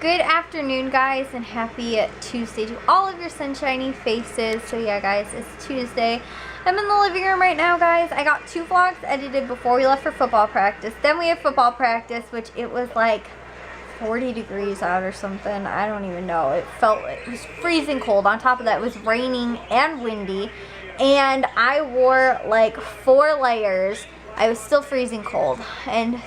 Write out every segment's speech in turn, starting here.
Good afternoon, guys, and happy Tuesday to all of your sunshiny faces. So yeah, guys, it's Tuesday. I'm in the living room right now, guys. I got 2 vlogs edited before we left for football practice. Then we had football practice, which it was like 40 degrees out or something. I don't even know. It was freezing cold. On top of that, it was raining and windy, and I wore like 4 layers. I was still freezing cold, and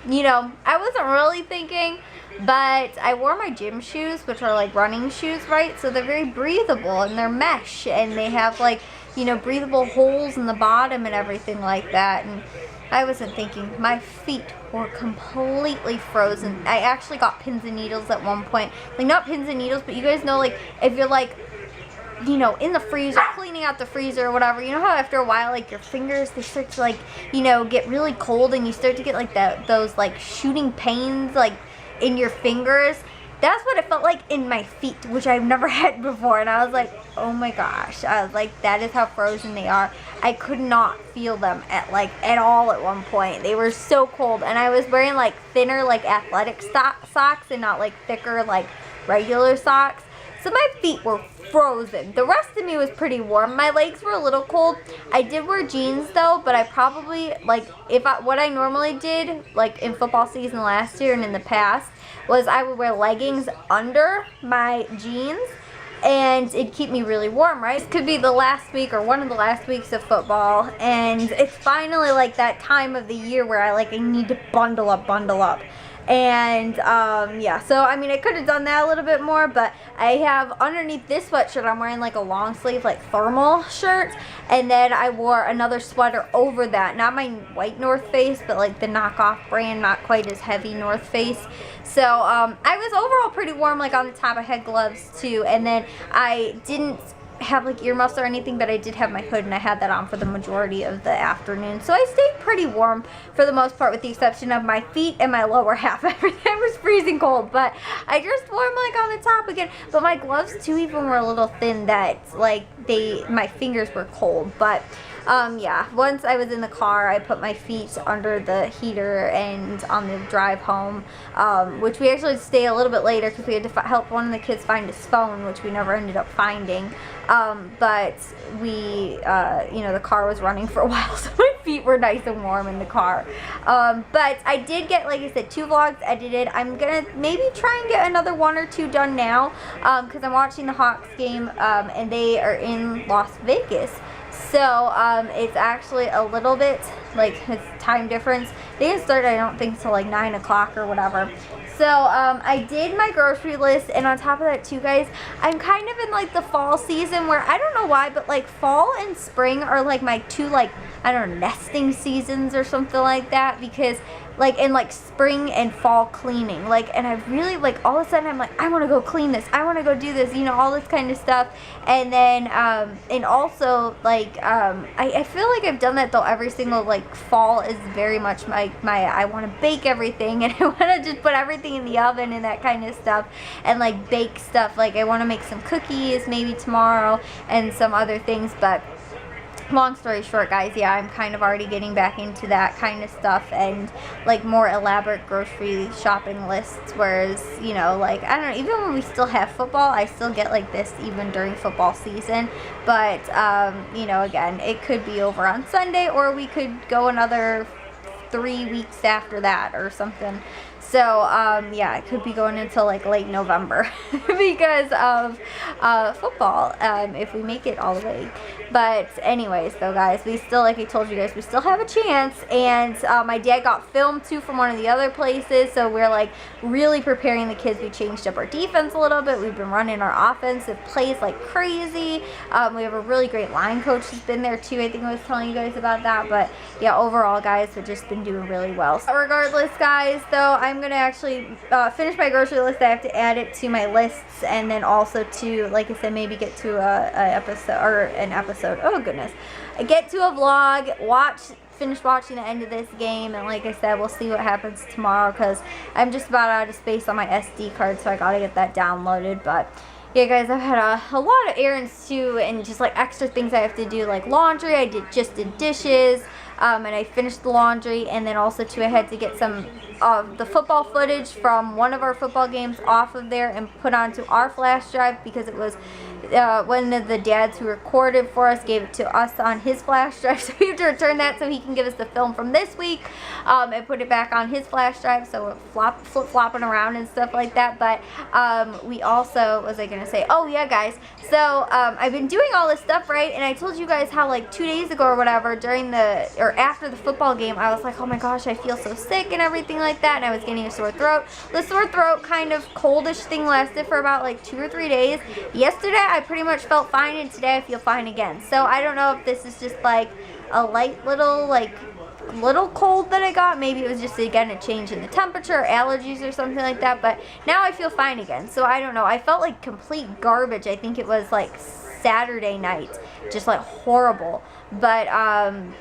you know, I wasn't really thinking, but I wore my gym shoes, which are like running shoes, right? So they're very breathable, and they're mesh, and they have like, you know, breathable holes in the bottom and everything like that. And I wasn't thinking. My feet were completely frozen. I actually got pins and needles at one point. Like, not pins and needles, but you guys know, like, if you're like, you know, in the freezer, cleaning out the freezer or whatever, you know how after a while, like, your fingers, they start to, like, you know, get really cold, and you start to get, like, those, like, shooting pains, like, in your fingers? That's what it felt like in my feet, which I've never had before, and I was like, oh my gosh. I was like, that is how frozen they are. I could not feel them at all at one point. They were so cold, and I was wearing, like, thinner, like, athletic socks and not, like, thicker, like, regular socks. So my feet were frozen. The rest of me was pretty warm. My legs were a little cold. I did wear jeans though, but I probably, like, what I normally did, like in football season last year and in the past, was I would wear leggings under my jeans, and it'd keep me really warm, right? This could be the last week or one of the last weeks of football, and it's finally like that time of the year where I need to bundle up. And yeah, so I mean, I could have done that a little bit more, but I have underneath this sweatshirt, I'm wearing like a long sleeve, like thermal shirt, and then I wore another sweater over that, not my white North Face, but like the knockoff brand, not quite as heavy North Face. So I was overall pretty warm, like on the top. I had gloves too, and then I didn't have like earmuffs or anything, but I did have my hood, and I had that on for the majority of the afternoon. So I stayed pretty warm for the most part, with the exception of my feet and my lower half. Everything was freezing cold, but I just wore them like on the top again. But my gloves too even were a little thin, that like my fingers were cold. But yeah, once I was in the car, I put my feet under the heater, and on the drive home, which we actually stay a little bit later because we had to help one of the kids find his phone, which we never ended up finding. But we, you know, the car was running for a while, so my feet were nice and warm in the car. But I did get, like I said, 2 vlogs edited. I'm gonna maybe try and get another 1 or 2 done now, because I'm watching the Hawks game, and they are in Las Vegas. So it's actually a little bit, like, it's time difference. They didn't start, I don't think, till like 9 o'clock or whatever. So I did my grocery list, and on top of that too, guys, I'm kind of in like the fall season where, I don't know why, but like fall and spring are like my 2, like, I don't know, nesting seasons or something like that, because like in like spring and fall cleaning, like, and I really, like, all of a sudden I'm like, I want to go clean this, I want to go do this, you know, all this kind of stuff. And then and also like I feel like I've done that though every single, like, fall is very much my I want to bake everything, and I want to just put everything in the oven and that kind of stuff, and like bake stuff. Like, I want to make some cookies maybe tomorrow and some other things. But long story short, guys, yeah, I'm kind of already getting back into that kind of stuff, and like more elaborate grocery shopping lists. Whereas, you know, like, I don't know, even when we still have football, I still get like this even during football season. But you know, again, it could be over on Sunday, or we could go another 3 weeks after that or something. So yeah, it could be going until like late November because of football, if we make it all the way. But anyways, though, guys, we still, like I told you guys, we still have a chance. And my dad got film too from one of the other places, so we're like really preparing the kids. We changed up our defense a little bit. We've been running our offensive plays like crazy. We have a really great line coach who's been there too. I think I was telling you guys about that. But yeah, overall, guys, we've just been doing really well. So regardless, guys, though, I'm gonna actually finish my grocery list. I have to add it to my lists, and then also to, like I said, maybe get to an episode. Oh goodness, get to a vlog, finish watching the end of this game, and like I said, we'll see what happens tomorrow, because I'm just about out of space on my SD card, so I gotta get that downloaded. But yeah, guys, I've had a lot of errands too, and just like extra things I have to do, like laundry. I just did dishes. and I finished the laundry, and then also too I had to get some of the football footage from one of our football games off of there and put onto our flash drive, because it was one of the dads who recorded for us gave it to us on his flash drive, so we have to return that so he can give us the film from this week, and put it back on his flash drive, so it flip-flopping around and stuff like that. But we also, what was I gonna say, oh yeah guys, so I've been doing all this stuff, right, and I told you guys how like 2 days ago or whatever, after the football game, I was like, oh my gosh, I feel so sick and everything like that, and I was getting a sore throat. The sore throat kind of coldish thing lasted for about like 2 or 3 days. Yesterday I pretty much felt fine, and today I feel fine again. So I don't know if this is just like a light little cold that I got. Maybe it was just again a change in the temperature or allergies or something like that, but now I feel fine again. So I don't know, I felt like complete garbage. I think it was like Saturday night, just like horrible. But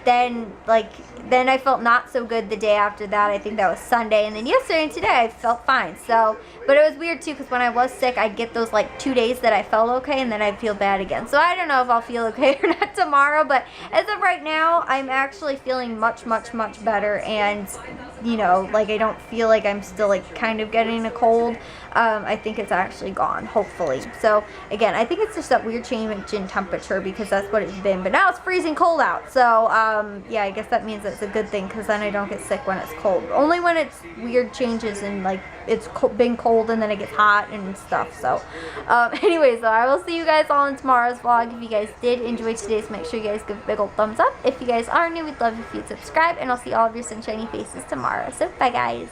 then I felt not so good the day after that. I think that was Sunday, and then yesterday and today I felt fine. So, but it was weird too, because when I was sick, I'd get those like 2 days that I felt okay, and then I'd feel bad again. So I don't know if I'll feel okay or not tomorrow, but as of right now, I'm actually feeling much better, and you know, like I don't feel like I'm still like kind of getting a cold. I think it's actually gone, hopefully. So again, I think it's just that weird change in temperature, because that's what it's been, but now it's freezing cold out. So yeah, I guess that means it's a good thing, because then I don't get sick when it's cold. Only when it's weird changes and like it's been cold and then it gets hot and stuff. So anyways, I will see you guys all in tomorrow's vlog. If you guys did enjoy today's, make sure you guys give a big old thumbs up. If you guys are new, we'd love if you'd subscribe, and I'll see all of your sunshiny faces tomorrow. So bye guys.